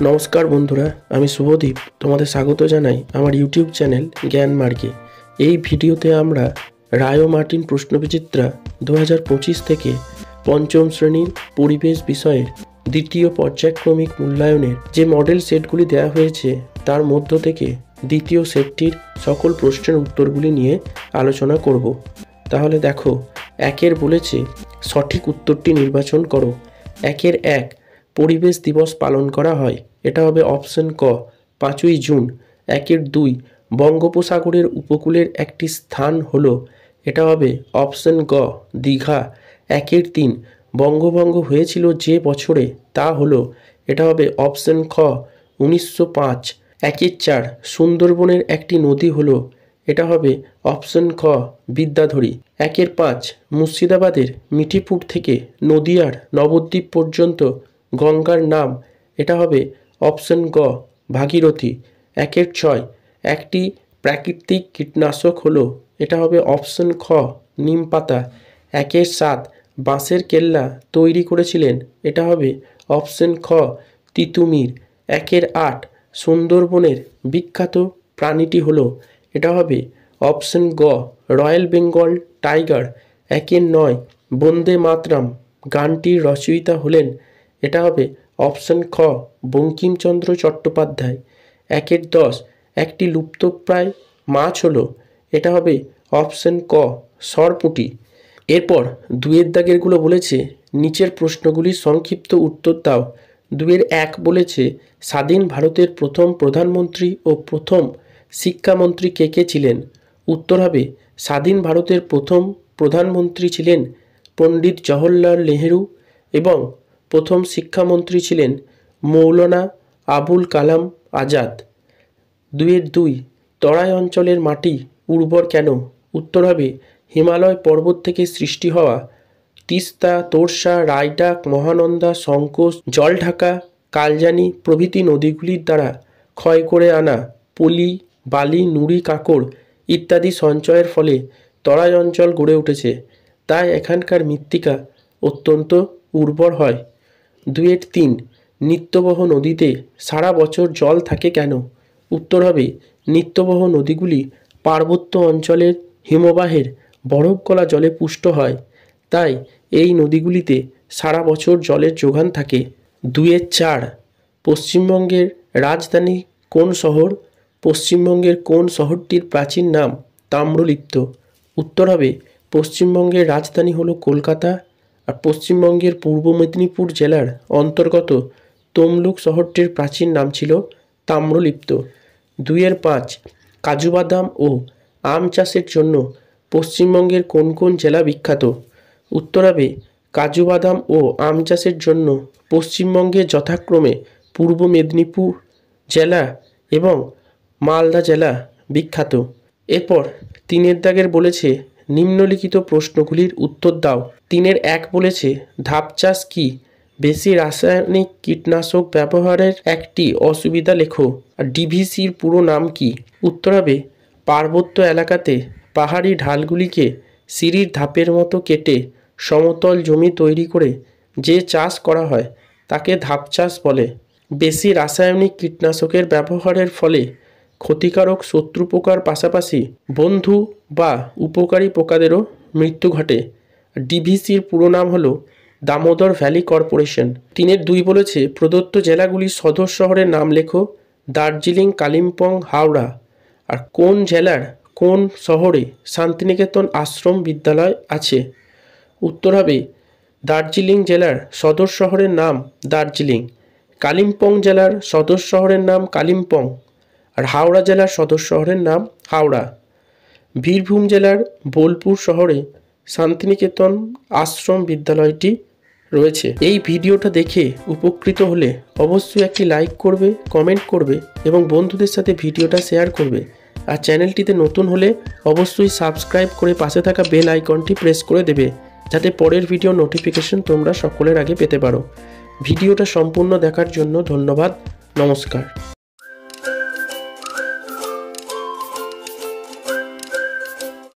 নমস্কার বন্ধুরা, আমি শুভদীপ তোমাদের স্বাগত জানাই আমার ইউটিউব চ্যানেল জ্ঞান মার্গে। এই ভিডিওতে আমরা রায় ও মার্টিন প্রশ্নবিচিত্রা 2025 থেকে পঞ্চম শ্রেণীর পরিবেশ বিষয়ের দ্বিতীয় পর্যায়ক্রমিক মূল্যায়নের যে মডেল সেটগুলি দেওয়া হয়েছে তার মধ্য থেকে দ্বিতীয় সেটটির সকল প্রশ্নের উত্তরগুলি নিয়ে আলোচনা করব। তাহলে দেখো, একের বলেছে সঠিক উত্তরটি নির্বাচন করো। একের 1, পরিবেশ দিবস পালন করা হয়, এটা হবে অপশন ক 5ই জুন। একের 2, বঙ্গোপসাগরের উপকূলের একটি স্থান হলো, এটা হবে অপশন গ দীঘা। একের 3, বঙ্গভঙ্গ হয়েছিল যে বছরে তা হলো, এটা হবে অপশন খ 1905। একের 4, সুন্দরবনের একটি নদী হলো, এটা হবে অপশন খ বিদ্যাধরী। একের 5, মুর্শিদাবাদের মিঠিপুর থেকে নদিয়ার নবদ্বীপ পর্যন্ত গঙ্গার নাম, এটা হবে অপশন গ ভাগীরথী। একের 6, একটি প্রাকৃতিক কীটনাশক হলো, এটা হবে অপশন খ নিমপাতা। একের 7, বাঁশের কেল্লা তৈরি করেছিলেন, এটা হবে অপশন খ তিতুমির। একের 8, সুন্দরবনের বিখ্যাত প্রাণীটি হলো, এটা হবে অপশন গ রয়্যাল বেঙ্গল টাইগার। একের 9, বন্দে মাতরম গানটির রচয়িতা হলেন, এটা হবে অপশন খ বঙ্কিমচন্দ্র চট্টোপাধ্যায়। একের 10, একটি লুপ্তপ্রায় মাছ হলো, এটা হবে অপশন ক সরপুঁটি। এরপর 2-এর দাগেরগুলো বলেছে নিচের প্রশ্নগুলির সংক্ষিপ্ত উত্তর দাও। 2-এর 1 বলেছে স্বাধীন ভারতের প্রথম প্রধানমন্ত্রী ও প্রথম শিক্ষামন্ত্রী কে কে ছিলেন? উত্তর হবে স্বাধীন ভারতের প্রথম প্রধানমন্ত্রী ছিলেন পণ্ডিত জওহরলাল নেহেরু এবং প্রথম শিক্ষামন্ত্রী ছিলেন মৌলানা আবুল কালাম আজাদ। 2-এর 2, তরাই অঞ্চলের মাটি উর্বর কেন? উত্তর হবে হিমালয় পর্বত থেকে সৃষ্টি হওয়া তিস্তা, তোরসা, রায়ডাক, মহানন্দা, সংকোচ, জলঢাকা, কালজানি প্রভৃতি নদীগুলির দ্বারা ক্ষয় করে আনা পলি, বালি, নুড়ি, কাঁকড় ইত্যাদি সঞ্চয়ের ফলে তরাই অঞ্চল গড়ে উঠেছে, তাই এখানকার মৃত্তিকা অত্যন্ত উর্বর হয়। 2-এর 3, নিত্যবহ নদীতে সারা বছর জল থাকে কেন? উত্তর হবে নিত্যবহ নদীগুলি পার্বত্য অঞ্চলের হিমবাহের বরফ গলা জলে পুষ্ট হয়, তাই এই নদীগুলিতে সারা বছর জলের যোগান থাকে। 2-এর 4, পশ্চিমবঙ্গের রাজধানী কোন শহর? পশ্চিমবঙ্গের কোন শহরটির প্রাচীন নাম তাম্রলিপ্ত? উত্তর হবে পশ্চিমবঙ্গের রাজধানী হলো কলকাতা, আর পশ্চিমবঙ্গের পূর্ব মেদিনীপুর জেলার অন্তর্গত তমলুক শহরটির প্রাচীন নাম ছিল তাম্রলিপ্ত। 2-এর 5, কাজু বাদাম ও আম চাষের জন্য পশ্চিমবঙ্গের কোন কোন জেলা বিখ্যাত? উত্তর হবে কাজু বাদাম ও আম চাষের জন্য পশ্চিমবঙ্গে যথাক্রমে পূর্ব মেদিনীপুর জেলা এবং মালদা জেলা বিখ্যাত। এরপর 3-এর দাগের বলেছে নিম্নলিখিত প্রশ্নগুলির উত্তর দাও। 3-এর 1 বলেছে ধাপ চাষ কি? বেশি রাসায়নিক কীটনাশক ব্যবহারের একটি অসুবিধা লেখো। আর ডিভিসির পুরো নাম কি? উত্তর হবে পার্বত্য এলাকাতে পাহাড়ি ঢালগুলিকে সিঁড়ির ধাপের মতো কেটে সমতল জমি তৈরি করে যে চাষ করা হয় তাকে ধাপ চাষ বলে। বেশি রাসায়নিক কীটনাশকের ব্যবহারের ফলে ক্ষতিকারক শত্রু পোকার পাশাপাশি বন্ধু বা উপকারী পোকাদেরও মৃত্যু ঘটে। ডিভিসির পুরো নাম হলো দামোদর ভ্যালি কর্পোরেশন। 3-এর 2 বলেছে প্রদত্ত জেলাগুলির সদর শহরের নাম লেখো। দার্জিলিং, কালিম্পং, হাওড়া। আর কোন জেলার কোন শহরে শান্তিনিকেতন আশ্রম বিদ্যালয় আছে? উত্তর হবে দার্জিলিং জেলার সদর শহরের নাম দার্জিলিং, কালিম্পং জেলার সদর শহরের নাম কালিম্পং, আর হাওড়া জেলার সদর শহরের নাম হাওড়া। বীরভূম জেলার বোলপুর শহরে শান্তিনিকেতন আশ্রম বিদ্যালয়টি রয়েছে। এই ভিডিওটা দেখে উপকৃত হলে অবশ্যই একটি লাইক করবে, কমেন্ট করবে এবং বন্ধুদের সাথে ভিডিওটা শেয়ার করবে। আর চ্যানেলটিতে নতুন হলে অবশ্যই সাবস্ক্রাইব করে পাশে থাকা বেল আইকনটি প্রেস করে দেবে, যাতে পরের ভিডিও নোটিফিকেশন তোমরা সকলের আগে পেতে পারো। ভিডিওটা সম্পূর্ণ দেখার জন্য ধন্যবাদ। নমস্কার।